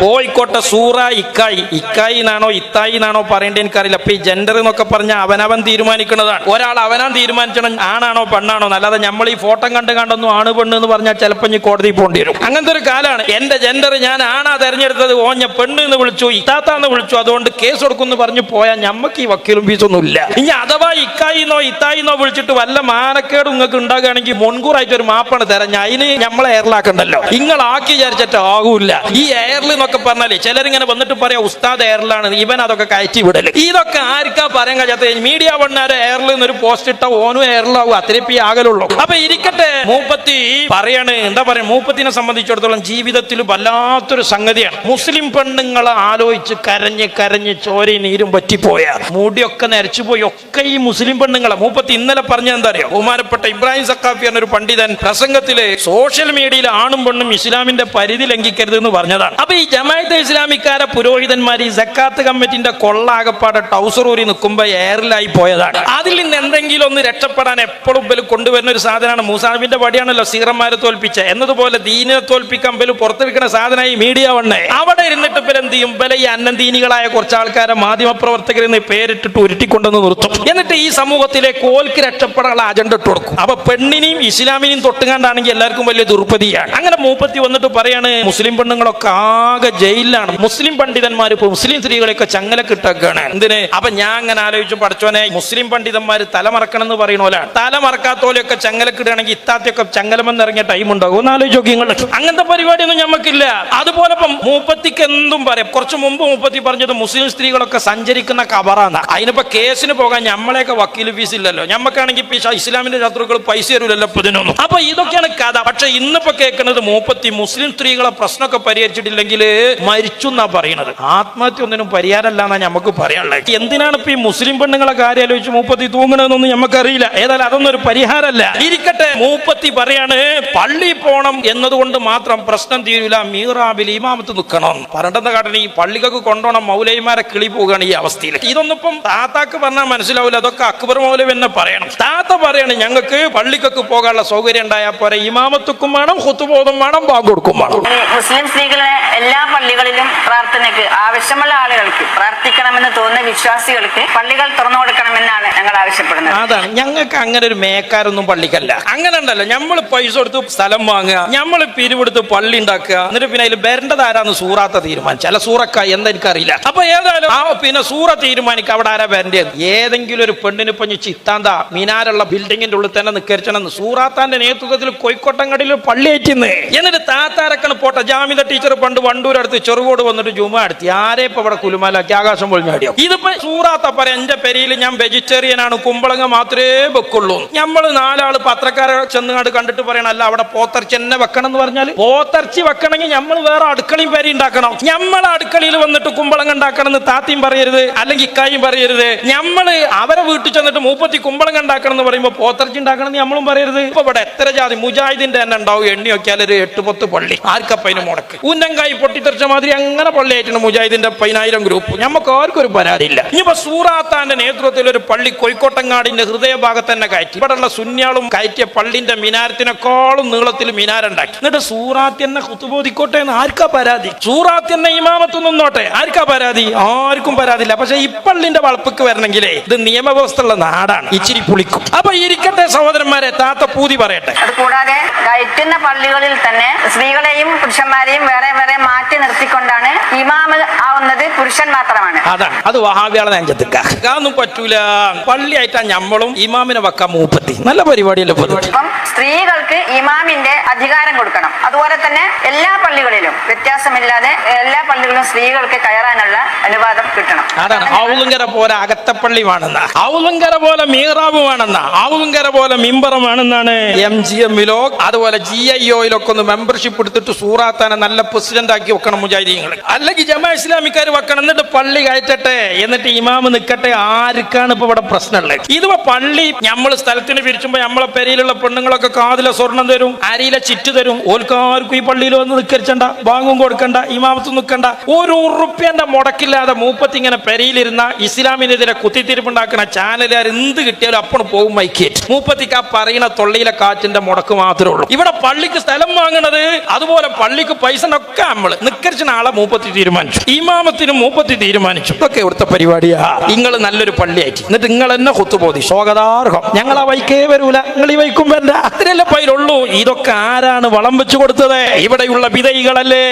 കോഴിക്കോട്ടെ സൂറ ഇക്കായി, ഇക്കായി എന്നാണോ ഇത്തായി എന്നാണോ പറയേണ്ടത് എനിക്കറിയില്ല. അപ്പൊ ഈ ജെൻഡർ എന്നൊക്കെ പറഞ്ഞാൽ അവനവൻ തീരുമാനിക്കുന്നതാണ്. ഒരാൾ അവനാൻ തീരുമാനിക്കണം ആണാണോ പെണ്ണാണോ. അല്ലാതെ നമ്മൾ ഈ ഫോട്ടോ കണ്ടൊന്നും ആണ് പെണ്ണ് എന്ന് പറഞ്ഞാൽ ചിലപ്പോൾ ഇനി കോടതി പോകേണ്ടി വരും. അങ്ങനത്തെ ഒരു കാലാണ്. എന്റെ ജെൻഡർ ഞാൻ ആണാ തെരഞ്ഞെടുത്തത്, ഓഞ്ഞ പെണ്ണ് എന്ന് വിളിച്ചു, ഇത്താത്താന്ന് വിളിച്ചു, അതുകൊണ്ട് കേസ് കൊടുക്കുമെന്ന് പറഞ്ഞു പോയാൽ ഞമ്മക്ക് ഈ വക്കീലും ഫീസൊന്നും ഇല്ല. ഇനി അഥവാ ഇക്കായിന്നോ ഇത്തായിന്നോ വിളിച്ചിട്ട് വല്ല മാനക്കേട് നിങ്ങൾക്ക് ഉണ്ടാകുകയാണെങ്കിൽ മുൻകൂറായിട്ട് ഒരു മാപ്പാണ് തരാം. അതിന് നമ്മളെ എയറിലാക്കണ്ടല്ലോ. നിങ്ങളാക്കി വിചാരിച്ചിട്ട് ആകൂല്ല. ഈ എയറിൽ എന്നൊക്കെ പറഞ്ഞാല് ചിലരിങ്ങനെ വന്നിട്ട് പറയാ ഉസ്താദ് എയറിലാണ്, ഇവൻ അതൊക്കെ കയറ്റി വിടല്. ഇതൊക്കെ ആർക്കാ പറയാൻ കഴിയാത്ത. മീഡിയ വണ്ണാരെ എയറിൽ നിന്നൊരു പോസ്റ്റ് ഇട്ട ഓനും എയറിലാവും, അത്രയും ആകലുള്ളൂ. അപ്പൊ ഇരിക്കട്ടെ, മൂപ്പത്തി പറയാണ്, എന്താ പറയാ, മൂപ്പത്തിനെ സംബന്ധിച്ചിടത്തോളം ജീവിതത്തിൽ വല്ലാത്തൊരു സംഗതിയാണ്. മുസ്ലിം പെണ്ണുങ്ങളെ ആലോചിച്ച് കരഞ്ഞ് കരഞ്ഞ് ചോരയും നീരും പറ്റിപ്പോയ, മുടിയൊക്കെ നരച്ചുപോയി, ഒക്കെ ഈ മുസ്ലിം പെണ്ണുങ്ങളെ. മൂപ്പത്തി ഇന്നലെ പറഞ്ഞത് എന്താ അറിയോ? ബഹുമാനപ്പെട്ട ഇബ്രാഹിം സഖാഫി എന്നൊരു പണ്ഡിതൻ പ്രസംഗത്തില് സോഷ്യൽ മീഡിയയിൽ ആണും പെണ്ണും ഇസ്ലാമിന്റെ പരിധി ലംഘിക്കരുത് എന്ന് പറഞ്ഞതാണ്. അപ്പൊ ഈ ജമാഅത്തെ ഇസ്ലാമിക്കാരെ പുരോഹിതന്മാർ ഈ സക്കാത്ത് കമ്മിറ്റിന്റെ കൊള്ളാകപ്പാടെ ടൗസറൂരി നിൽക്കുമ്പോ എയറിലായി പോയതാണ്. അതിൽ നിന്ന് എന്തെങ്കിലും ഒന്ന് രക്ഷപ്പെടാൻ എപ്പോഴും ബല് കൊണ്ടുവരുന്ന ഒരു സാധനമാണ്. മൂസാനബിന്റെ വടിയാണല്ലോ സീറന്മാരെ തോൽപ്പിച്ച എന്നതുപോലെ ദീനിനെ തോൽപ്പിക്കാൻ ബല് പുറത്തുവെക്കുന്ന സാധനമായി മീഡിയ വണ്ണേ. അവിടെ ഇരുന്നിട്ട് ബല് എന്ത് ചെയ്യും? ബല ഈ അന്നദീനികളായ കുറച്ച് ആൾക്കാരെ മാധ്യമപ്രവർത്തകരെന്ന് പേരിട്ടിട്ട് ഉരുട്ടിക്കൊണ്ടെന്ന് നിർത്തും. എന്നിട്ട് ഈ സമൂഹത്തിലെ കോൽക്ക് രക്ഷപ്പെടാനുള്ള അജണ്ട ഇട്ട് കൊടുക്കും. അപ്പൊ പെണ്ണിനെയും ഇസ്ലാമിനെയും തൊട്ടുകാണ്ടാണെങ്കിൽ എല്ലാവർക്കും വലിയ ദുർപ്പതിയാണ്. അങ്ങനെ മൂപ്പത്തി വന്നിട്ട് പറയാണ്, മുസ്ലിം പെണ്ണുങ്ങളൊക്കെ ആകെ ജയിലിലാണ്. മുസ്ലിം പണ്ഡിതന്മാർ ഇപ്പൊ മുസ്ലിം സ്ത്രീകളെയൊക്കെ ചങ്ങലക്കിട്ടൊക്കെയാണ്. എന്തിന്? അപ്പൊ ഞാൻ അങ്ങനെ ആലോചിച്ചു, പഠിച്ചോനെ, മുസ്ലിം പണ്ഡിതന്മാർ തലമറക്കണം എന്ന് പറയണോലാണ്. തലമറക്കാത്തോലെയൊക്കെ ചങ്ങലക്കിടുകയാണെങ്കിൽ ഇത്താത്തൊക്കെ ചങ്ങലമെന്ന് ഇറങ്ങിയ ടൈം ഉണ്ടാകും. ഒന്ന് ആലോചിച്ച് നോക്കി നിങ്ങൾ. അങ്ങനത്തെ പരിപാടിയൊന്നും ഞമ്മക്കില്ല. അതുപോലെ ഇപ്പം മൂപ്പത്തിക്ക് എന്തും പറയാം. കുറച്ച് മുമ്പ് മൂപ്പത്തി പറഞ്ഞത് മുസ്ലിം സ്ത്രീകളൊക്കെ സഞ്ചരിക്കുന്ന കബറാണ്. അതിനിപ്പോ കേസിന് പോകാൻ നമ്മളെയൊക്കെ വക്കീൽ ഫീസ് ഇല്ലല്ലോ. ഞമ്മക്കാണെങ്കിൽ ഇസ്ലാമിന്റെ ശത്രുക്കൾ പൈസ തരൂലല്ലോ ഇതിനൊന്നും. അപ്പൊ ഇതൊക്കെയാണ് കഥ. പക്ഷെ ഇന്നിപ്പോ കേൾക്കുന്നത് മൂപ്പത്തി മുസ്ലിം സ്ത്രീകളെ പ്രശ്നമൊക്കെ പരിഹരിച്ചിട്ടില്ലെങ്കിൽ മരിച്ചു എന്നാ പറയണത്. ആത്മഹത്യ ഒന്നിനും പരിഹാരമല്ല എന്നാ നമുക്ക് പറയാനുള്ളത്. എന്തിനാണ് ഇപ്പൊ ഈ മുസ്ലിം പെണ്ണുങ്ങളെ കാര്യം ആലോചിച്ച് മൂപ്പത്തി തൂങ്ങണമെന്നൊന്നും നമുക്കറിയില്ല. ഏതായാലും അതൊന്നും ഒരു പരിഹാരമല്ല. ഇരിക്കട്ടെ, മൂപ്പത്തി പറയാണ്, പള്ളി പോണം എന്നതുകൊണ്ട് മാത്രം പ്രശ്നം തീരൂല, മീറാബിൽ ഇമാമത്ത് നിൽക്കണം. പറഞ്ഞെന്ന കാട്ടിന് ഈ പള്ളികൾക്ക് കൊണ്ടുപോകണം മൗലൈമാരെ കിളി പോവുകയാണ് ഈ അവസ്ഥയിൽ. ഇതൊന്നും ഇപ്പം താത്താക്ക് പറഞ്ഞാൽ മനസ്സിലാവില്ല. അതൊക്കെ അക്ബർ മൗലവി തന്നെ പറയണം. താത്ത പറയാണ്, ഞങ്ങൾക്ക് പള്ളിക്കൊക്കെ പോകാനുള്ള സൗകര്യം ഉണ്ടായാൽ പോരെ, ഇമാമത്തുക്കും വേണം, ഖുതുബോധം വേണം, ബാങ്ക് കൊടുക്കും വേണം. മുസ്ലിം സ്ത്രീകളെ എല്ലാ പള്ളികളിലും പ്രാർത്ഥനയ്ക്ക് ആവശ്യമുള്ള ആളുകൾക്ക്, പ്രാർത്ഥിക്കണമെന്ന് തോന്നുന്ന വിശ്വാസികൾക്ക് പള്ളികൾ തുറന്നു കൊടുക്കണമെന്നാണ് ഞങ്ങൾ ആവശ്യപ്പെടുന്നത്. അതാണ് ഞങ്ങൾക്ക്. അങ്ങനെ ഒരു മേക്കാരൊന്നും പള്ളിക്കല്ല. അങ്ങനെ ഉണ്ടല്ലോ, നമ്മൾ പൈസ കൊടുത്ത് സ്ഥലം വാങ്ങുക, നമ്മൾ പിരിവെടുത്ത് പള്ളി ഉണ്ടാക്കുക, എന്നിട്ട് പിന്നെ അതിൽ വരേണ്ടത് ആരാന്ന് സൂറാത്ത തീരുമാനിച്ചു. അല്ല സൂറക്കായി എന്താ എനിക്കറിയില്ല. അപ്പൊ ഏതായാലും പിന്നെ സൂറ തീരുമാനിക്കുക അവിടെ ആരാ വരേണ്ടത്. ഏതെങ്കിലും ഒരു പെണ്ണിന് ഇപ്പൊ ചിത്താന്ത മിനാരുള്ള ബിൽഡിങ്ങിന്റെ ഉള്ളിൽ തന്നെ നിൽക്കരിച്ചണെന്ന് സൂറാത്താന്റെ നേതൃത്വത്തിൽ കോഴിക്കോട്ടങ്ങടിയിൽ പള്ളി അയറ്റിന്ന്. എന്നിട്ട് താത്താരക്കാണ് പോട്ടെ. ജാമിദ ടീച്ചർ പണ്ട് വണ്ടൂരടുത്ത് ചെറുകോട് വന്നിട്ട് ജുമ നടത്തി. ആരെ ഇപ്പൊ ഇവിടെ കുലുമാലാക്കി ആകാശം പൊളിഞ്ഞാടിയോ? ഇതിപ്പോ സൂറാത്ത പറയാം, എന്റെ പെരിയിൽ ഞാൻ വെജിറ്റേറിയൻ ആണ്, കുമ്പളങ്ങ മാത്രമേ വെക്കുള്ളൂ. നമ്മൾ നാലാള് പത്രക്കാരെ ചെന്നുകാട് കണ്ടിട്ട് പറയണം, അല്ല അവിടെ പോത്തർച്ചി തന്നെ വെക്കണം എന്ന് പറഞ്ഞാൽ, പോത്തർച്ചി വെക്കണമെങ്കിൽ നമ്മൾ വേറെ അടുക്കളയും പേര് ഉണ്ടാക്കണം. നമ്മളെ അടുക്കളയിൽ വന്നിട്ട് കുമ്പളങ്ങ ഉണ്ടാക്കണം എന്ന് താത്തിയും പറയരുത്, അല്ലെങ്കിൽ ഇക്കായും പറയരുത്. നമ്മള് അവരെ വീട്ടിൽ ചെന്നിട്ട് മൂപ്പത്തി കുമ്പളങ്ങ ഉണ്ടാക്കണം എന്ന് പറയുമ്പോൾ പോത്തർച്ചി ഉണ്ടാക്കണം എന്ന് നമ്മളും പറയരുത്. ഇപ്പൊ ഇവിടെ എത്ര ജാതി മുജാഹിദിന്റെ തന്നെ ഉണ്ടാവും. എണ്ണി നോക്കിയാൽ ഒരു 8-10 പള്ളി. ആർക്കപ്പതിന് മുടക്ക് ഉന്നങ്കായി പൊട്ടിത്തെറിച്ച മാതിരി അങ്ങനെ പള്ളിയായിട്ടാണ് മുജാഹിദിന്റെ 10,000 ഗ്രൂപ്പ്. നമുക്ക് ആർക്കും ഒരു പരാതിയില്ല. ഇനിയിപ്പോ സൂറാത്താന്റെ നേതൃത്വത്തിൽ ഒരു പള്ളി കോഴിക്കോട്ടങ്ങാടിന്റെ ഹൃദയഭാഗത്ത് തന്നെ കയറ്റി. ഇവിടെയുള്ള സുന്യാളും കയറ്റിയ പള്ളിന്റെ മിനാരത്തിനേക്കാളും നീളത്തിൽ മിനാരുണ്ടാക്കി. എന്നിട്ട് സൂറാത്തിനെ ഖുതുബോധിക്കോട്ടെ എന്ന് ആർക്കാ പരാതി? സൂറാത്തിനെ ഇമാമത്ത് നിന്നോട്ടെ, ആർക്കാ പരാതി? ആർക്കും പരാതിയില്ല. പക്ഷെ ഈ പള്ളിന്റെ വളപ്പിക്ക് വരണമെങ്കിലേ ഇത് നിയമവ്യവസ്ഥ ഉള്ള നാടാണ്, ഇച്ചിരി പുളിക്കും. അപ്പൊ ഇരിക്കട്ടെ സഹോദരന്മാരെ, താത്ത പൂതി പറയട്ടെ. അതുകൂടാതെ കയറ്റുന്ന പള്ളികളിൽ തന്നെ സ്ത്രീകളെയും പുരുഷന്മാരെയും വേറെ വേറെ മാറ്റി നിർത്തിക്കൊണ്ടാണ് ഇമാമ് ആവുന്നത് പുരുഷൻ മാത്രമാണ്. അതാണ് അത് വഹാബിയാളെ നെഞ്ചത്തിക്ക. അതൊന്നും പറ്റൂല. പള്ളിയായിട്ടാ ഞമ്മളും ഇമാമിനെ വെക്കാൻ മൂപ്പത്തി. നല്ല പരിപാടിയല്ലേ. അപ്പം സ്ത്രീകൾക്ക് ഇമാമിന്റെ അധികാരം കൊടുക്കണം. അതുപോലെ തന്നെ എല്ലാ പള്ളികളിലും വ്യത്യാസമില്ലാതെ എല്ലാ പള്ളികളിലും സ്ത്രീകൾക്ക് കയറാനുള്ള അനുവാദം കിട്ടണം. അതാണ് ഔലുങ്കര പോലെ അകത്തപ്പള്ളി വേണമെന്ന, ഔലുങ്കര പോലെ മീറാബ് വേണമെന്ന, ഔലുങ്കര പോലെ മിമ്പറം വേണമെന്നാണ് MGM-ലോ അതുപോലെ GIO-ലൊക്കെ ഒന്ന് മെമ്പർഷിപ്പ് എടുത്തിട്ട് സൂറാത്താനെ നല്ല പ്രസിഡന്റ് ആക്കി വെക്കണം മുജാഹിദീങ്ങൾ. അല്ലെങ്കിൽ ജമാ ഇസ്ലാമിക്കാർ വെക്കണം. കൊടുക്കണം, എന്നിട്ട് പള്ളി കയറ്റട്ടെ, എന്നിട്ട് ഇമാമ് നിൽക്കട്ടെ. ആർക്കാണ് ഇപ്പൊ ഇവിടെ പ്രശ്നമുള്ളത്? ഇതിപ്പോ പള്ളി നമ്മൾ സ്ഥലത്തിന് പിരിച്ചുമ്പോ നമ്മളെ പെരയിലുള്ള പെണ്ണുങ്ങളൊക്കെ കാതിലെ സ്വർണം തരും, അരിയിലെ ചിറ്റ് തരും. ഓൽക്കാർക്കും ഈ പള്ളിയിൽ വന്ന് നിക്കരിച്ചണ്ട, ബാങ്കും കൊടുക്കണ്ട, ഇമാമത്തും നിൽക്കണ്ട. ഒരു ഉറുപ്പ്യന്റെ മുടക്കില്ലാതെ മൂപ്പത്തി ഇങ്ങനെ പെരയിലിരുന്ന ഇസ്ലാമിനെതിരെ കുത്തിത്തിരിപ്പുണ്ടാക്കുന്ന ചാനലുകാർ എന്ത് കിട്ടിയാലും അപ്പോൾ പോകും മൈക്കേറ്റ്. മൂപ്പത്തിക്ക് ആ പറയുന്ന തൊള്ളിയിലെ കാറ്റിന്റെ മുടക്ക് മാത്രമേ ഉള്ളൂ. ഇവിടെ പള്ളിക്ക് സ്ഥലം വാങ്ങണത്, അതുപോലെ പള്ളിക്ക് പൈസ ഒക്കെ നമ്മൾ നിക്കരിച്ച ആളെ മൂപ്പത്തി തീരുമാനിച്ചു, ഇമാമത്തിനും മൂപ്പത്തി തീരുമാനിച്ചു. ഇതൊക്കെ ഇവിടുത്തെ പരിപാടിയാ. നിങ്ങൾ നല്ലൊരു പള്ളിയായിട്ട് എന്നിട്ട് നിങ്ങൾ തന്നെ കുത്തുപോതി സ്വാഗതാർഹം. ഞങ്ങൾ ആ വൈക്കേ വരൂല, നിങ്ങൾ ഈ വൈക്കും വേണ്ട, അത്രയല്ലേ പൈലുള്ളൂ. ഇതൊക്കെ ആരാണ് വളം വെച്ചു കൊടുത്തത്? ഇവിടെയുള്ള വിധയികളല്ലേ.